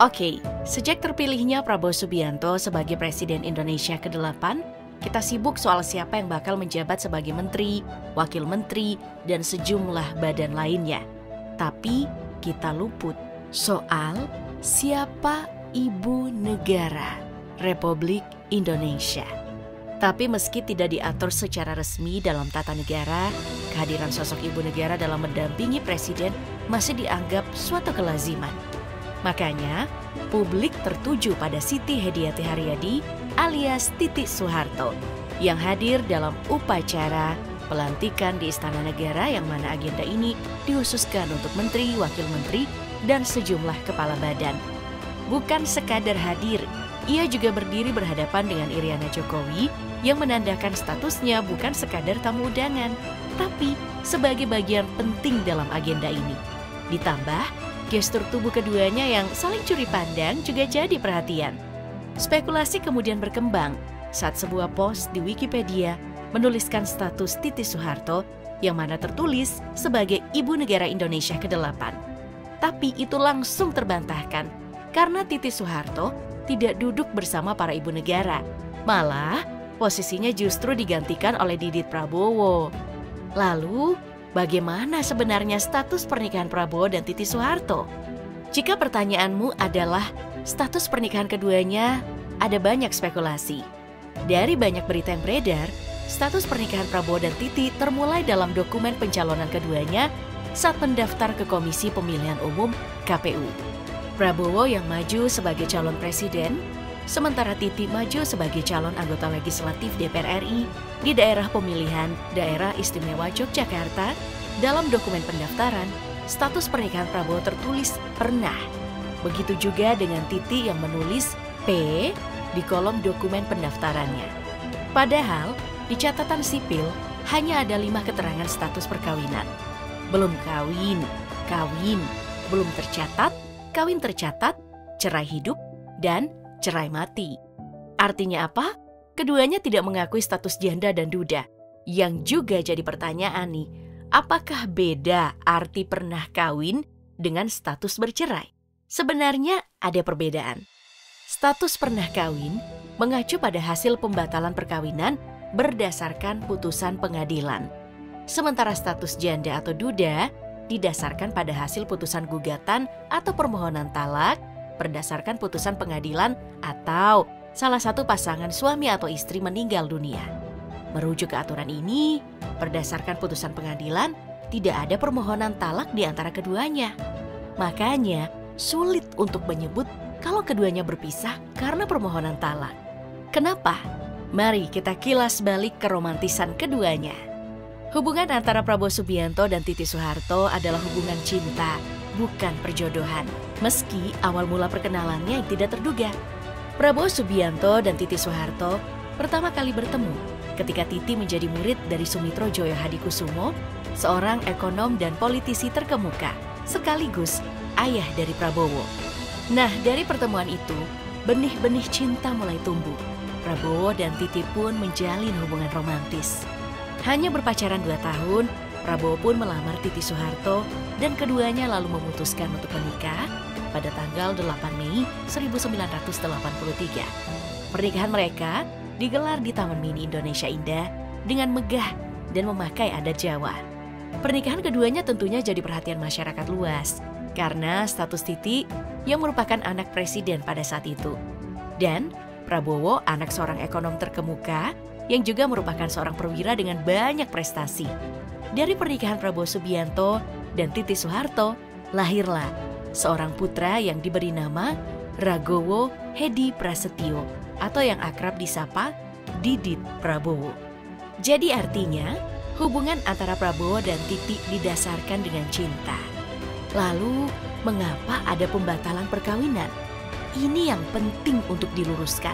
Oke, sejak terpilihnya Prabowo Subianto sebagai Presiden Indonesia ke-8, kita sibuk soal siapa yang bakal menjabat sebagai menteri, wakil menteri, dan sejumlah badan lainnya. Tapi kita luput soal siapa ibu negara Republik Indonesia. Tapi meski tidak diatur secara resmi dalam tata negara, kehadiran sosok ibu negara dalam mendampingi presiden masih dianggap suatu kelaziman. Makanya, publik tertuju pada Siti Hediati Haryadi alias Titi Soeharto yang hadir dalam upacara pelantikan di Istana Negara yang mana agenda ini dihususkan untuk menteri, wakil menteri, dan sejumlah kepala badan. Bukan sekadar hadir, ia juga berdiri berhadapan dengan Iriana Jokowi yang menandakan statusnya bukan sekadar tamu undangan, tapi sebagai bagian penting dalam agenda ini. Ditambah, gestur tubuh keduanya yang saling curi pandang juga jadi perhatian. Spekulasi kemudian berkembang saat sebuah post di Wikipedia menuliskan status Titi Soeharto yang mana tertulis sebagai Ibu Negara Indonesia ke-8. Tapi itu langsung terbantahkan karena Titi Soeharto tidak duduk bersama para ibu negara. Malah, posisinya justru digantikan oleh Didit Prabowo. Lalu, bagaimana sebenarnya status pernikahan Prabowo dan Titi Soeharto? Jika pertanyaanmu adalah status pernikahan keduanya, ada banyak spekulasi. Dari banyak berita yang beredar, status pernikahan Prabowo dan Titi termulai dalam dokumen pencalonan keduanya saat mendaftar ke Komisi Pemilihan Umum KPU. Prabowo yang maju sebagai calon presiden, sementara Titi maju sebagai calon anggota legislatif DPR RI di daerah pemilihan Daerah Istimewa Yogyakarta. Dalam dokumen pendaftaran, status pernikahan Prabowo tertulis pernah. Begitu juga dengan Titi yang menulis P di kolom dokumen pendaftarannya. Padahal, di catatan sipil hanya ada 5 keterangan status perkawinan. Belum kawin, kawin, belum tercatat, kawin tercatat, cerai hidup, dan cerai mati. Artinya apa? Keduanya tidak mengakui status janda dan duda. Yang juga jadi pertanyaan nih, apakah beda arti pernah kawin dengan status bercerai? Sebenarnya ada perbedaan. Status pernah kawin mengacu pada hasil pembatalan perkawinan berdasarkan putusan pengadilan. Sementara status janda atau duda didasarkan pada hasil putusan gugatan atau permohonan talak berdasarkan putusan pengadilan atau salah satu pasangan suami atau istri meninggal dunia. Merujuk ke aturan ini, berdasarkan putusan pengadilan, tidak ada permohonan talak di antara keduanya. Makanya, sulit untuk menyebut kalau keduanya berpisah karena permohonan talak. Kenapa? Mari kita kilas balik keromantisan keduanya. Hubungan antara Prabowo Subianto dan Titi Soeharto adalah hubungan cinta, bukan perjodohan. Meski awal mula perkenalannya yang tidak terduga. Prabowo Subianto dan Titi Soeharto pertama kali bertemu ketika Titi menjadi murid dari Sumitro Joyo Hadikusumo, seorang ekonom dan politisi terkemuka, sekaligus ayah dari Prabowo. Nah, dari pertemuan itu, benih-benih cinta mulai tumbuh. Prabowo dan Titi pun menjalin hubungan romantis. Hanya berpacaran 2 tahun, Prabowo pun melamar Titi Soeharto dan keduanya lalu memutuskan untuk menikah pada tanggal 8 Mei 1983. Pernikahan mereka digelar di Taman Mini Indonesia Indah dengan megah dan memakai adat Jawa. Pernikahan keduanya tentunya jadi perhatian masyarakat luas karena status Titi yang merupakan anak presiden pada saat itu. Dan Prabowo anak seorang ekonom terkemuka yang juga merupakan seorang perwira dengan banyak prestasi. Dari pernikahan Prabowo Subianto dan Titi Soeharto, lahirlah seorang putra yang diberi nama Ragowo Hedi Prasetyo atau yang akrab disapa Didit Prabowo. Jadi artinya, hubungan antara Prabowo dan Titi didasarkan dengan cinta. Lalu, mengapa ada pembatalan perkawinan? Ini yang penting untuk diluruskan.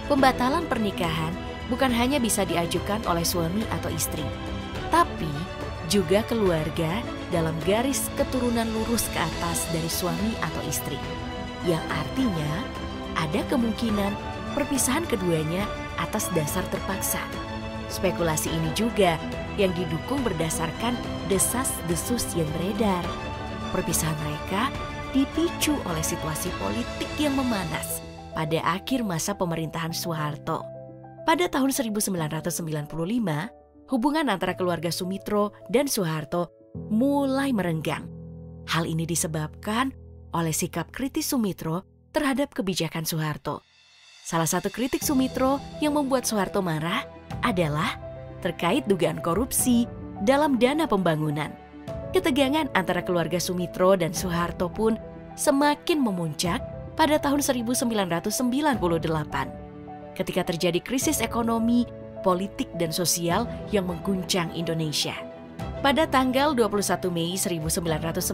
Pembatalan pernikahan bukan hanya bisa diajukan oleh suami atau istri, tapi juga keluarga dalam garis keturunan lurus ke atas dari suami atau istri. Yang artinya ada kemungkinan perpisahan keduanya atas dasar terpaksa. Spekulasi ini juga yang didukung berdasarkan desas-desus yang beredar. Perpisahan mereka dipicu oleh situasi politik yang memanas pada akhir masa pemerintahan Soeharto. Pada tahun 1995, hubungan antara keluarga Soemitro dan Soeharto mulai merenggang. Hal ini disebabkan oleh sikap kritis Soemitro terhadap kebijakan Soeharto. Salah satu kritik Soemitro yang membuat Soeharto marah adalah terkait dugaan korupsi dalam dana pembangunan. Ketegangan antara keluarga Soemitro dan Soeharto pun semakin memuncak pada tahun 1998. Ketika terjadi krisis ekonomi, politik, dan sosial yang mengguncang Indonesia. Pada tanggal 21 Mei 1998,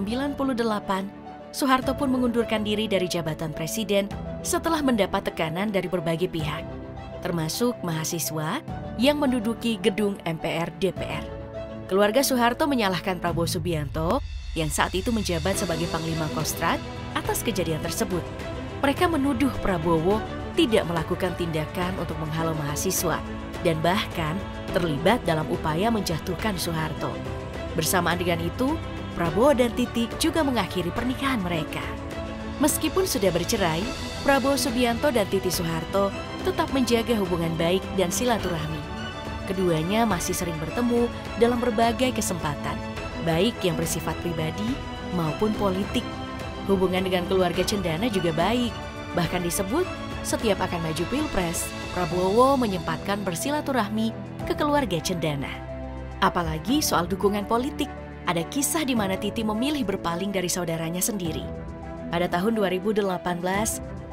Soeharto pun mengundurkan diri dari jabatan presiden setelah mendapat tekanan dari berbagai pihak, termasuk mahasiswa yang menduduki gedung MPR DPR. Keluarga Soeharto menyalahkan Prabowo Subianto yang saat itu menjabat sebagai Panglima Kostrad atas kejadian tersebut. Mereka menuduh Prabowo tidak melakukan tindakan untuk menghalau mahasiswa dan bahkan terlibat dalam upaya menjatuhkan Soeharto. Bersamaan dengan itu, Prabowo dan Titi juga mengakhiri pernikahan mereka. Meskipun sudah bercerai, Prabowo Subianto dan Titi Soeharto tetap menjaga hubungan baik dan silaturahmi. Keduanya masih sering bertemu dalam berbagai kesempatan, baik yang bersifat pribadi maupun politik. Hubungan dengan keluarga Cendana juga baik, bahkan disebut setiap akan maju Pilpres, Prabowo menyempatkan bersilaturahmi ke keluarga Cendana. Apalagi soal dukungan politik, ada kisah di mana Titi memilih berpaling dari saudaranya sendiri. Pada tahun 2018,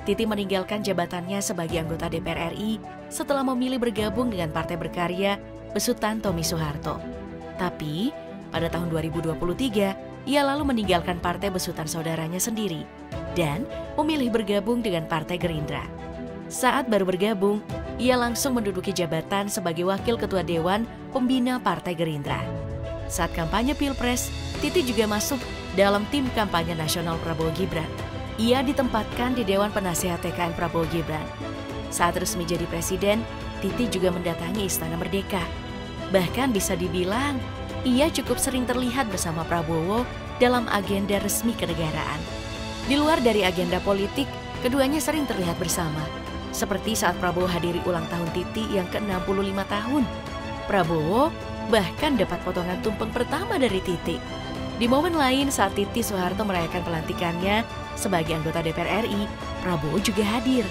Titi meninggalkan jabatannya sebagai anggota DPR RI setelah memilih bergabung dengan Partai Berkarya besutan Tommy Soeharto. Tapi, pada tahun 2023, ia lalu meninggalkan partai besutan saudaranya sendiri dan memilih bergabung dengan Partai Gerindra. Saat baru bergabung, ia langsung menduduki jabatan sebagai Wakil Ketua Dewan Pembina Partai Gerindra. Saat kampanye Pilpres, Titi juga masuk dalam tim kampanye nasional Prabowo Gibran. Ia ditempatkan di Dewan Penasehat TKN Prabowo Gibran. Saat resmi jadi presiden, Titi juga mendatangi Istana Merdeka. Bahkan bisa dibilang, ia cukup sering terlihat bersama Prabowo dalam agenda resmi kenegaraan. Di luar dari agenda politik, keduanya sering terlihat bersama. Seperti saat Prabowo hadiri ulang tahun Titi yang ke-65 tahun. Prabowo bahkan dapat potongan tumpeng pertama dari Titi. Di momen lain saat Titi Soeharto merayakan pelantikannya sebagai anggota DPR RI, Prabowo juga hadir.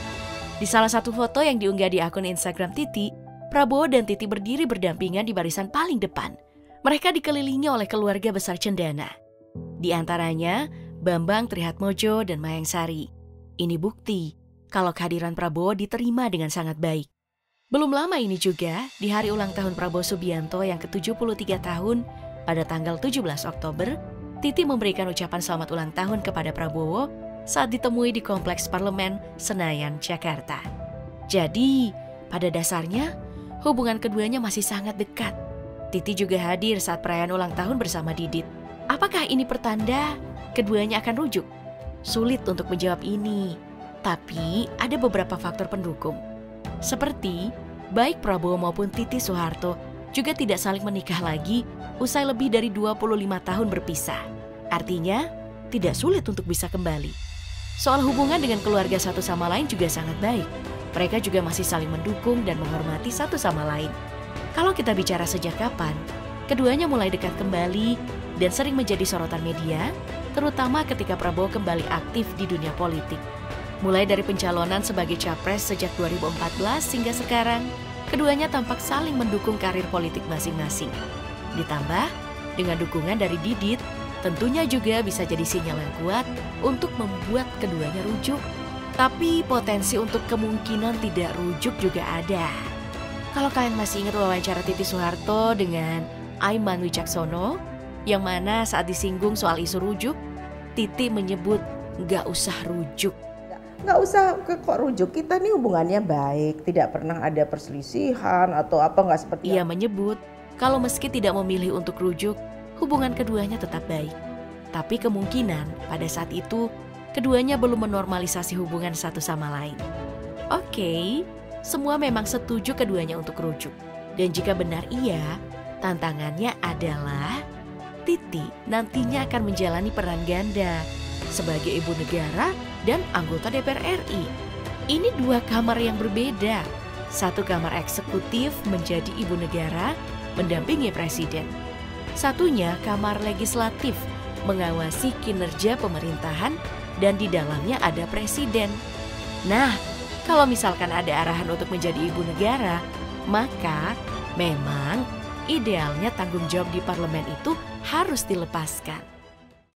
Di salah satu foto yang diunggah di akun Instagram Titi, Prabowo dan Titi berdiri berdampingan di barisan paling depan. Mereka dikelilingi oleh keluarga besar Cendana. Di antaranya Bambang Trihatmojo dan Mayang Sari. Ini bukti kalau kehadiran Prabowo diterima dengan sangat baik. Belum lama ini juga, di hari ulang tahun Prabowo Subianto yang ke-73 tahun, pada tanggal 17 Oktober, Titi memberikan ucapan selamat ulang tahun kepada Prabowo saat ditemui di Kompleks Parlemen Senayan, Jakarta. Jadi, pada dasarnya, hubungan keduanya masih sangat dekat. Titi juga hadir saat perayaan ulang tahun bersama Didit. Apakah ini pertanda keduanya akan rujuk? Sulit untuk menjawab ini, tapi ada beberapa faktor pendukung. Seperti, baik Prabowo maupun Titi Soeharto juga tidak saling menikah lagi usai lebih dari 25 tahun berpisah. Artinya, tidak sulit untuk bisa kembali. Soal hubungan dengan keluarga satu sama lain juga sangat baik. Mereka juga masih saling mendukung dan menghormati satu sama lain. Kalau kita bicara sejak kapan, keduanya mulai dekat kembali dan sering menjadi sorotan media, terutama ketika Prabowo kembali aktif di dunia politik. Mulai dari pencalonan sebagai capres sejak 2014 hingga sekarang, keduanya tampak saling mendukung karir politik masing-masing. Ditambah, dengan dukungan dari Didit, tentunya juga bisa jadi sinyal yang kuat untuk membuat keduanya rujuk. Tapi potensi untuk kemungkinan tidak rujuk juga ada. Kalau kalian masih ingat wawancara Titi Soeharto dengan Aiman Wicaksono, yang mana saat disinggung soal isu rujuk, Titi menyebut nggak usah rujuk. Nggak usah kok rujuk, kita nih hubungannya baik, tidak pernah ada perselisihan atau apa, nggak seperti Ia menyebut kalau meski tidak memilih untuk rujuk, hubungan keduanya tetap baik. Tapi kemungkinan pada saat itu, keduanya belum menormalisasi hubungan satu sama lain. Oke, semua memang setuju keduanya untuk rujuk. Dan jika benar iya, tantangannya adalah Titi nantinya akan menjalani peran ganda sebagai ibu negara dan anggota DPR RI. Ini dua kamar yang berbeda. Satu kamar eksekutif menjadi ibu negara, mendampingi presiden. Satunya kamar legislatif, mengawasi kinerja pemerintahan dan di dalamnya ada presiden. Nah, kalau misalkan ada arahan untuk menjadi ibu negara, maka memang idealnya tanggung jawab di parlemen itu harus dilepaskan.